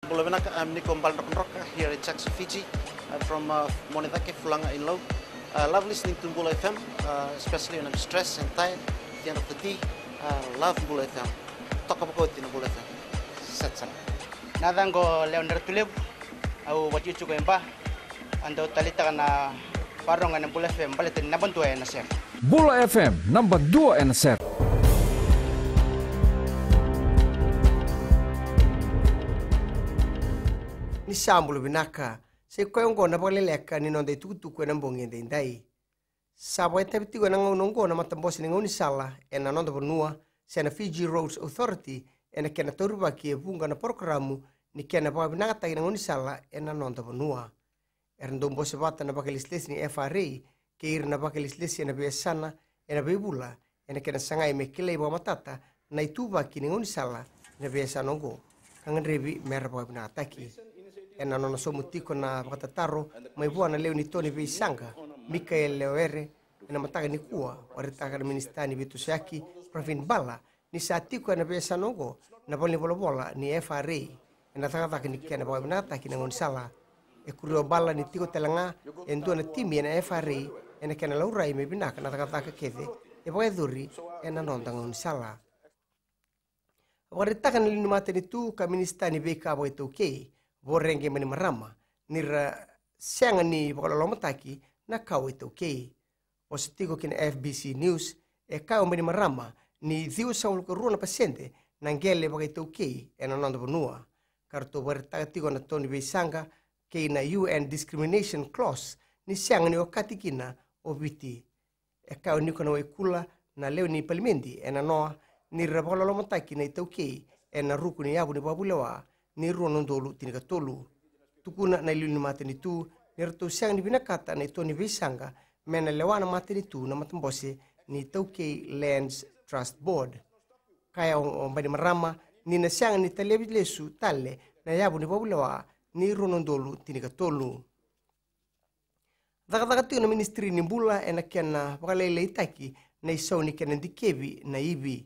Bulavinaka, I'm Nico Mbalroka here in Jackson, Fiji. I'm from Monedake, Fulanga in Low. Love listening to Mbula FM, especially when I'm stressed and tired at the end of the day. Love Mbula FM. Talk about it in Mbula FM. Setsan. Nadango Leonard Tulib, au what you to go and buy, and the Talitana Parong and Mbula FM, but in number 2 and a set. Mbula FM, number 2 and a set. Ni sambulu binaka se koyongo na baleleka ni nonde tutu ko nambongi ndai sabo etapiti ko nongo na matambosi ni ngoni sala ena nonde bonua se na Fiji Roads Authority ena kena toruba ki bunga na programu ni kena ba binaka ta ngoni sala ena nonde bonua erndo mbose bata na bakalisles ni FRA ke ir na bakalisles na biasana ena bebula ena kena sangai mekile ba matata na ituba ki ngoni sala na biasana ngo kangendrebi merba binaka taki ena nono somutiko na wakatataro mai buana leo ni Tony Beisanga Mikael Leoere ena mataka ni kuwa waritaka na ministani bitu siaki Pravin Bala ni satiko na besa nongo na boli bola ni FRA ena taka ni kena ba binata kina ngonsala e kurio Bala ni tiko telanga endo na timi na FRA ena kena laurai me binaka na taka kede e ba duri ena nonda ngonsala waritaka ni mate ni tu ka ministani beka bo itoke Borenge mani marama nira sianga ni bakalomataki na kau ito okay. O sitigo kina FBC News e kau mani marama ni diu saul ko runa pasyente nangele baka ito okay e nanondo bonua. Karto bertagatigo na Tony Beisanga kay na UN Discrimination Clause ni sianga ni wakati kina o biti. E kau niko na waikula na leo ni palimendi e nanoa nira bakalomataki na ito okay e na ruku ni yabu ni babulewa ni ruonon dolu tinika tolu. Tukuna na iluni mateni tu, ni rato siang ni binakata na Tony Beisanga, mena lewana mateni tu na matambose ni Tauke Lands Trust Board. Kaya bani marama, ni na siang ni talebilesu tale na yabu ni babulewa ni ruonon dolu tinika tolu. Dakataka na ministri ni Mbula ena kiana pakalele itaki na isau ni kiana dikebi na ibi.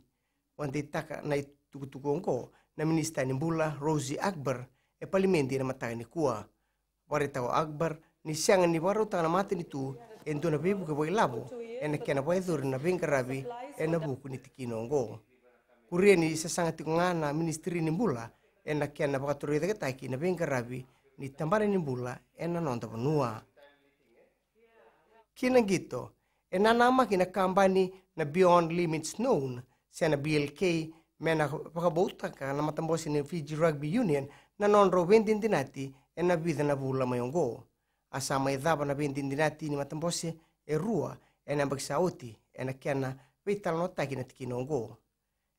Wante itaka na itukutukongo na minister ni Mbula Rosie Akbar e palimendi na matay ni kuwa. Waritaw Akbar ni siyang ni warutang na mati ni tu endo na bibu ka boy labo e na kena boy dur na bingkarabi e na buku ni tikinongo. Kuriya ni sasangati ko nga na ministry ni Mbula e na kena pakatuloy na kataki na bingkarabi ni tambaran ni Mbula e na nonda panua. Kinagito e nanama kinakambani na Beyond Limits Known siya na BLK mena pakabauta ka na matambosi ni Fiji Rugby Union na non-ro dinati e na vida na bula mayongo. Asama idhaba na dinati ni matambosi e rua e na bagsauti e na kiana vital notaki na tikinongo.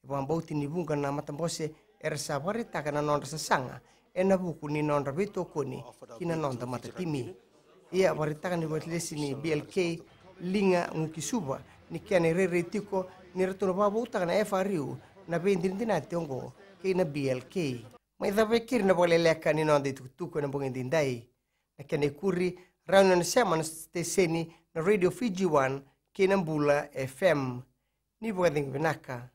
E pambauti ni bunga na matambosi e rasa warita ka na non-rasa sanga e na buku ni non-ra vito kuni kina non-da matatimi. Ia warita ka ni watlesi ni BLK linga ngukisuba ni kiana re-retiko ni ratuno pabauta ka na FRU na dinati ongo kay na BLK. May dapekir na boleleka ni nonde tutuko na bongindinday. Na kanekuri rauno na siya man steseni na Radio Fiji 1 kay na Mbula FM. Ni pwedeng binaka.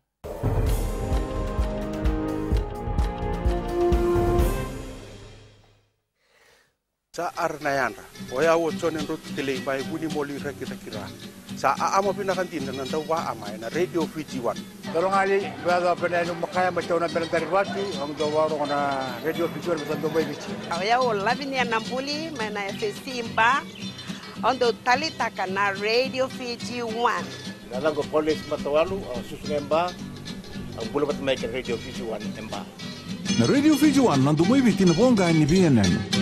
Sa Arnayana, oya wo chonen rut tilay bay buni moli rakira. Sa aama pinakantin na nandawa amay na Radio Fiji 1. Kalau ngali berada pada makaya macam nak berantari wati, ang dawaro na Radio Fiji 1 betul dobai bici. Oya wo labini anambuli mana FSC imba, ondo talita kana Radio Fiji 1. Dalam ko polis matawalu susungemba, ang bula matmaikan Radio Fiji 1 emba. Na Radio Fiji 1 nandumoy bitin na bonga ni BNN.